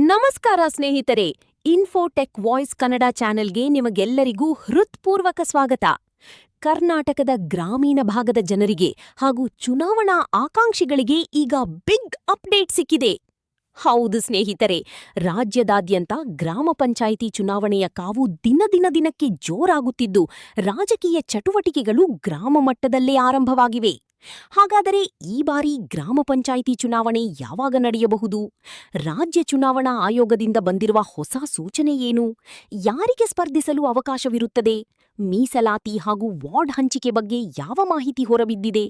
ನಮಸ್ಕಾರ ಸ್ನೇಹಿತರೆ, Infotech voice Kannada ಚಾನೆಲ್ಗೆ ನಿಮಗೆಲ್ಲರಿಗೂ ಹೃತ್ಪೂರ್ವಕ ಸ್ವಾಗತ. ಕರ್ನಾಟಕದ ಗ್ರಾಮೀಣ ಭಾಗದ ಜನರಿಗೆ ಹಾಗೂ ಚುನಾವಣಾ ಆಕಾಂಕ್ಷಿಗಳಿಗೆ ಈಗ ಬಿಗ್ ಅಪ್ಡೇಟ್ ಸಿಕ್ಕಿದೆ. ಹೌದು ಸ್ನೇಹಿತರೆ, ರಾಜ್ಯದಾದ್ಯಂತ ಗ್ರಾಮ ಪಂಚಾಯಿತಿ ಚುನಾವಣೆಯ ಕಾವು ದಿನಕ್ಕೆ ಜೋರಾಗುತ್ತಿದ್ದು, ರಾಜಕೀಯ ಚಟುವಟಿಕೆಗಳು ಗ್ರಾಮ ಮಟ್ಟದಲ್ಲೇ ಆರಂಭವಾಗಿವೆ. ಹಾಗಾದರೆ ಈ ಬಾರಿ ಗ್ರಾಮ ಪಂಚಾಯಿತಿ ಚುನಾವಣೆ ಯಾವಾಗ ನಡೆಯಬಹುದು? ರಾಜ್ಯ ಚುನಾವಣಾ ಆಯೋಗದಿಂದ ಬಂದಿರುವ ಹೊಸ ಸೂಚನೆ ಏನು? ಯಾರಿಗೆ ಸ್ಪರ್ಧಿಸಲು ಅವಕಾಶವಿರುತ್ತದೆ? ಮೀಸಲಾತಿ ಹಾಗೂ ವಾರ್ಡ್ ಹಂಚಿಕೆ ಬಗ್ಗೆ ಯಾವ ಮಾಹಿತಿ ಹೊರಬಿದ್ದಿದೆ?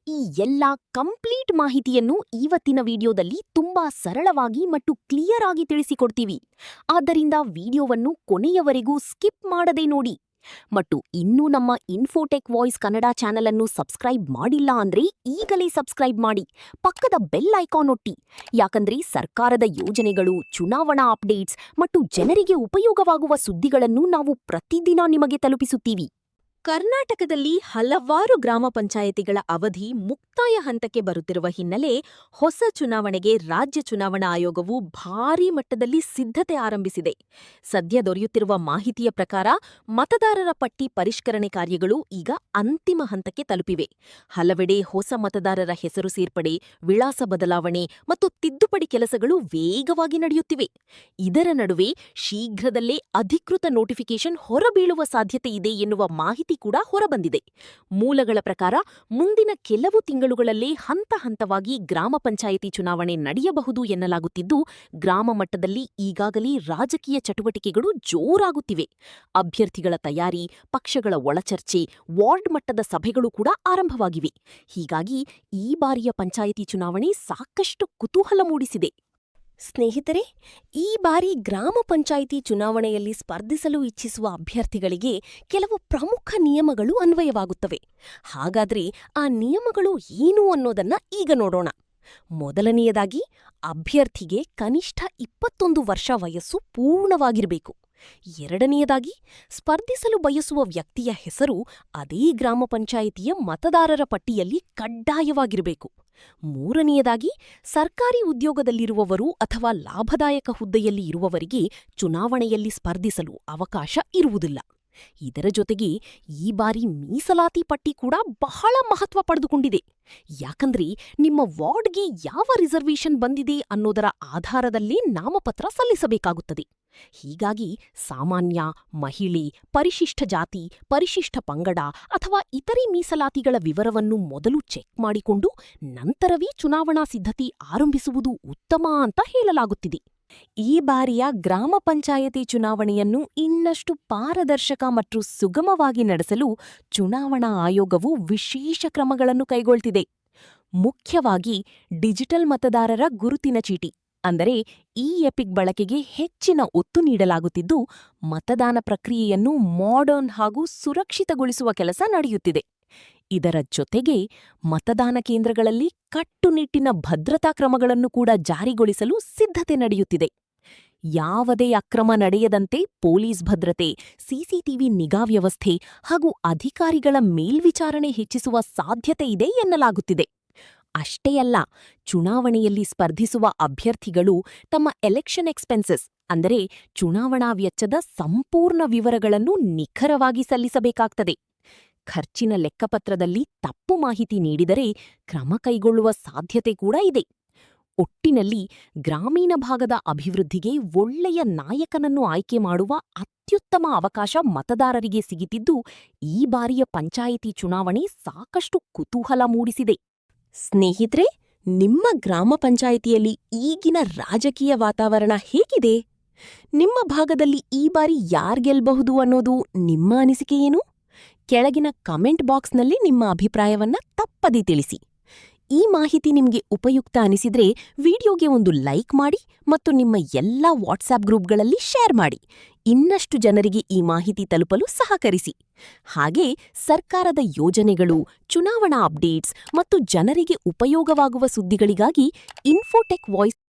ಈ ಎಲ್ಲ ಕಂಪ್ಲೀಟ್ ಮಾಹಿತಿಯನ್ನು ಇವತ್ತಿನ ವಿಡಿಯೋದಲ್ಲಿ ತುಂಬಾ ಸರಳವಾಗಿ ಮತ್ತು ಕ್ಲಿಯರ್ ಆಗಿ ತಿಳಿಸಿಕೊಡ್ತೀವಿ. ಆದ್ದರಿಂದ ವಿಡಿಯೋವನ್ನು ಕೊನೆಯವರೆಗೂ ಸ್ಕಿಪ್ ಮಾಡದೆ ನೋಡಿ. ಮತ್ತು ಇನ್ನೂ ನಮ್ಮ ಇನ್ಫೋಟೆಕ್ ವಾಯ್ಸ್ ಕನ್ನಡ ಚಾನೆಲ್ ಅನ್ನು ಸಬ್ಸ್ಕ್ರೈಬ್ ಮಾಡಿಲ್ಲ ಅಂದ್ರೆ ಈಗಲೇ ಸಬ್ಸ್ಕ್ರೈಬ್ ಮಾಡಿ, ಪಕ್ಕದ ಬೆಲ್ ಐಕಾನ್ ಒತ್ತಿ. ಯಾಕಂದ್ರೆ ಸರ್ಕಾರದ ಯೋಜನೆಗಳು, ಚುನಾವಣಾ ಅಪ್ಡೇಟ್ಸ್ ಮತ್ತು ಜನರಿಗೆ ಉಪಯೋಗವಾಗುವ ಸುದ್ದಿಗಳನ್ನು ನಾವು ಪ್ರತಿದಿನ ನಿಮಗೆ ತಲುಪಿಸುತ್ತೀವಿ. ಕರ್ನಾಟಕದಲ್ಲಿ ಹಲವಾರು ಗ್ರಾಮ ಪಂಚಾಯಿತಿಗಳ ಅವಧಿ ಮುಕ್ತಾಯ ಹಂತಕ್ಕೆ ಬರುತ್ತಿರುವ ಹಿನ್ನೆಲೆ ಹೊಸ ಚುನಾವಣೆಗೆ ರಾಜ್ಯ ಚುನಾವಣಾ ಆಯೋಗವು ಭಾರೀ ಮಟ್ಟದಲ್ಲಿ ಸಿದ್ಧತೆ ಆರಂಭಿಸಿದೆ. ಸದ್ಯ ದೊರೆಯುತ್ತಿರುವ ಮಾಹಿತಿಯ ಪ್ರಕಾರ ಮತದಾರರ ಪಟ್ಟಿ ಪರಿಷ್ಕರಣೆ ಕಾರ್ಯಗಳು ಈಗ ಅಂತಿಮ ಹಂತಕ್ಕೆ ತಲುಪಿವೆ. ಹಲವೆಡೆ ಹೊಸ ಮತದಾರರ ಹೆಸರು ಸೇರ್ಪಡೆ, ವಿಳಾಸ ಬದಲಾವಣೆ ಮತ್ತು ತಿದ್ದುಪಡಿ ಕೆಲಸಗಳು ವೇಗವಾಗಿ ನಡೆಯುತ್ತಿವೆ. ಇದರ ನಡುವೆ ಶೀಘ್ರದಲ್ಲೇ ಅಧಿಕೃತ ನೋಟಿಫಿಕೇಶನ್ ಹೊರಬೀಳುವ ಸಾಧ್ಯತೆ ಇದೆ ಎನ್ನುವ ಮಾಹಿತಿ ಕೂಡ ಹೊರಬಂದಿದೆ. ಮೂಲಗಳ ಪ್ರಕಾರ ಮುಂದಿನ ಕೆಲವು ತಿಂಗಳುಗಳಲ್ಲೇ ಹಂತ ಹಂತವಾಗಿ ಗ್ರಾಮ ಪಂಚಾಯಿತಿ ಚುನಾವಣೆ ನಡೆಯಬಹುದು ಎನ್ನಲಾಗುತ್ತಿದ್ದು, ಗ್ರಾಮ ಮಟ್ಟದಲ್ಲಿ ಈಗಾಗಲೇ ರಾಜಕೀಯ ಚಟುವಟಿಕೆಗಳು ಜೋರಾಗುತ್ತಿವೆ. ಅಭ್ಯರ್ಥಿಗಳ ತಯಾರಿ, ಪಕ್ಷಗಳ ಒಳಚರ್ಚೆ, ವಾರ್ಡ್ ಮಟ್ಟದ ಸಭೆಗಳು ಕೂಡ ಆರಂಭವಾಗಿವೆ. ಹೀಗಾಗಿ ಈ ಬಾರಿಯ ಪಂಚಾಯಿತಿ ಚುನಾವಣೆ ಸಾಕಷ್ಟು ಕುತೂಹಲ ಮೂಡಿಸಿದೆ. ಸ್ನೇಹಿತರೆ, ಈ ಬಾರಿ ಗ್ರಾಮ ಪಂಚಾಯಿತಿ ಚುನಾವಣೆಯಲ್ಲಿ ಸ್ಪರ್ಧಿಸಲು ಇಚ್ಛಿಸುವ ಅಭ್ಯರ್ಥಿಗಳಿಗೆ ಕೆಲವು ಪ್ರಮುಖ ನಿಯಮಗಳು ಅನ್ವಯವಾಗುತ್ತವೆ. ಹಾಗಾದ್ರೆ ಆ ನಿಯಮಗಳು ಏನು ಅನ್ನೋದನ್ನ ಈಗ ನೋಡೋಣ. ಮೊದಲನೆಯದಾಗಿ, ಅಭ್ಯರ್ಥಿಗೆ ಕನಿಷ್ಠ 21 ವರ್ಷ ವಯಸ್ಸು ಪೂರ್ಣವಾಗಿರಬೇಕು. ಎರಡನೆಯದಾಗಿ, ಸ್ಪರ್ಧಿಸಲು ಬಯಸುವ ವ್ಯಕ್ತಿಯ ಹೆಸರು ಅದೇ ಗ್ರಾಮ ಪಂಚಾಯಿತಿಯ ಮತದಾರರ ಪಟ್ಟಿಯಲ್ಲಿ ಕಡ್ಡಾಯವಾಗಿರಬೇಕು. ಮೂರನೆಯದಾಗಿ, ಸರ್ಕಾರಿ ಉದ್ಯೋಗದಲ್ಲಿರುವವರು ಅಥವಾ ಲಾಭದಾಯಕ ಹುದ್ದೆಯಲ್ಲಿ ಇರುವವರಿಗೆ ಚುನಾವಣೆಯಲ್ಲಿ ಸ್ಪರ್ಧಿಸಲು ಅವಕಾಶ ಇರುವುದಿಲ್ಲ. ಇದರ ಜೊತೆಗೆ ಈ ಬಾರಿ ಮೀಸಲಾತಿ ಪಟ್ಟಿ ಕೂಡ ಬಹಳ ಮಹತ್ವ ಪಡೆದುಕೊಂಡಿದೆ. ಯಾಕಂದ್ರೆ ನಿಮ್ಮ ವಾರ್ಡ್ಗೆ ಯಾವ ರಿಸರ್ವೇಶನ್ ಬಂದಿದೆ ಅನ್ನೋದರ ಆಧಾರದಲ್ಲೇ ನಾಮಪತ್ರ ಸಲ್ಲಿಸಬೇಕಾಗುತ್ತದೆ. ಹೀಗಾಗಿ ಸಾಮಾನ್ಯ, ಮಹಿಳೆ, ಪರಿಶಿಷ್ಟ ಜಾತಿ, ಪರಿಶಿಷ್ಟ ಪಂಗಡ ಅಥವಾ ಇತರೆ ಮೀಸಲಾತಿಗಳ ವಿವರವನ್ನು ಮೊದಲು ಚೆಕ್ ಮಾಡಿಕೊಂಡು ನಂತರವೇ ಚುನಾವಣಾ ಸಿದ್ಧತೆ ಆರಂಭಿಸುವುದು ಉತ್ತಮ ಅಂತ ಹೇಳಲಾಗುತ್ತಿದೆ. ಈ ಬಾರಿಯ ಗ್ರಾಮ ಪಂಚಾಯತಿ ಚುನಾವಣೆಯನ್ನು ಇನ್ನಷ್ಟು ಪಾರದರ್ಶಕ ಮತ್ತು ಸುಗಮವಾಗಿ ನಡೆಸಲು ಚುನಾವಣಾ ಆಯೋಗವು ವಿಶೇಷ ಕ್ರಮಗಳನ್ನು ಕೈಗೊಳ್ತಿದೆ. ಮುಖ್ಯವಾಗಿ ಡಿಜಿಟಲ್ ಮತದಾರರ ಗುರುತಿನ ಚೀಟಿ ಅಂದರೆ ಇ-ಎಪಿಕ್ ಬಳಕೆಗೆ ಹೆಚ್ಚಿನ ಒತ್ತು ನೀಡಲಾಗುತ್ತಿದ್ದು, ಮತದಾನ ಪ್ರಕ್ರಿಯೆಯನ್ನು ಮಾಡರ್ನ್ ಹಾಗೂ ಸುರಕ್ಷಿತಗೊಳಿಸುವ ಕೆಲಸ ನಡೆಯುತ್ತಿದೆ. ಇದರ ಜೊತೆಗೆ ಮತದಾನ ಕೇಂದ್ರಗಳಲ್ಲಿ ಕಟ್ಟುನಿಟ್ಟಿನ ಭದ್ರತಾ ಕ್ರಮಗಳನ್ನು ಕೂಡ ಜಾರಿಗೊಳಿಸಲು ಸಿದ್ಧತೆ ನಡೆಯುತ್ತಿದೆ. ಯಾವುದೇ ಅಕ್ರಮ ನಡೆಯದಂತೆ ಪೊಲೀಸ್ ಭದ್ರತೆ, ಸಿಸಿಟಿವಿ ನಿಗಾ ವ್ಯವಸ್ಥೆ ಹಾಗೂ ಅಧಿಕಾರಿಗಳ ಮೇಲ್ವಿಚಾರಣೆ ಹೆಚ್ಚಿಸುವ ಸಾಧ್ಯತೆ ಇದೆ ಎನ್ನಲಾಗುತ್ತಿದೆ. ಅಷ್ಟೇ ಅಲ್ಲ, ಚುನಾವಣೆಯಲ್ಲಿ ಸ್ಪರ್ಧಿಸುವ ಅಭ್ಯರ್ಥಿಗಳು ತಮ್ಮ ಎಲೆಕ್ಷನ್ ಎಕ್ಸ್ಪೆನ್ಸಸ್ ಅಂದರೆ ಚುನಾವಣಾ ವೆಚ್ಚದ ಸಂಪೂರ್ಣ ವಿವರಗಳನ್ನು ನಿಖರವಾಗಿ ಸಲ್ಲಿಸಬೇಕಾಗ್ತದೆ. ಖರ್ಚಿನ ಲೆಕ್ಕಪತ್ರದಲ್ಲಿ ತಪ್ಪು ಮಾಹಿತಿ ನೀಡಿದರೆ ಕ್ರಮ ಕೈಗೊಳ್ಳುವ ಸಾಧ್ಯತೆ ಕೂಡ ಇದೆ. ಒಟ್ಟಿನಲ್ಲಿ ಗ್ರಾಮೀಣ ಭಾಗದ ಅಭಿವೃದ್ಧಿಗೆ ಒಳ್ಳೆಯ ನಾಯಕನನ್ನು ಆಯ್ಕೆ ಮಾಡುವ ಅತ್ಯುತ್ತಮ ಅವಕಾಶ ಮತದಾರರಿಗೆ ಸಿಗುತ್ತಿದ್ದು, ಈ ಬಾರಿಯ ಪಂಚಾಯಿತಿ ಚುನಾವಣೆ ಸಾಕಷ್ಟು ಕುತೂಹಲ ಮೂಡಿಸಿದೆ. ಸ್ನೇಹಿತರೆ, ನಿಮ್ಮ ಗ್ರಾಮ ಪಂಚಾಯಿತಿಯಲ್ಲಿ ಈಗಿನ ರಾಜಕೀಯ ವಾತಾವರಣ ಹೇಗಿದೆ? ನಿಮ್ಮ ಭಾಗದಲ್ಲಿ ಈ ಬಾರಿ ಯಾರ್ ಗೆಲ್ಬಹುದು ಅನ್ನೋದು ನಿಮ್ಮ ಅನಿಸಿಕೆ ಏನು? ಕೆಳಗಿನ ಕಮೆಂಟ್ ಬಾಕ್ಸ್ನಲ್ಲಿ ನಿಮ್ಮ ಅಭಿಪ್ರಾಯವನ್ನ ತಪ್ಪದೇ ತಿಳಿಸಿ. ಈ ಮಾಹಿತಿ ನಿಮಗೆ ಉಪಯುಕ್ತ ಅನಿಸಿದ್ರೆ ವಿಡಿಯೋಗೆ ಒಂದು ಲೈಕ್ ಮಾಡಿ ಮತ್ತು ನಿಮ್ಮ ಎಲ್ಲ ವಾಟ್ಸ್ಆಪ್ ಗ್ರೂಪ್ಗಳಲ್ಲಿ ಶೇರ್ ಮಾಡಿ. ಇನ್ನಷ್ಟು ಜನರಿಗೆ ಈ ಮಾಹಿತಿ ತಲುಪಲು ಸಹಕರಿಸಿ. ಹಾಗೆ ಸರ್ಕಾರದ ಯೋಜನೆಗಳು, ಚುನಾವಣಾ ಅಪ್ಡೇಟ್ಸ್ ಮತ್ತು ಜನರಿಗೆ ಉಪಯೋಗವಾಗುವ ಸುದ್ದಿಗಳಿಗಾಗಿ ಇನ್ಫೋಟೆಕ್ ವಾಯ್ಸ್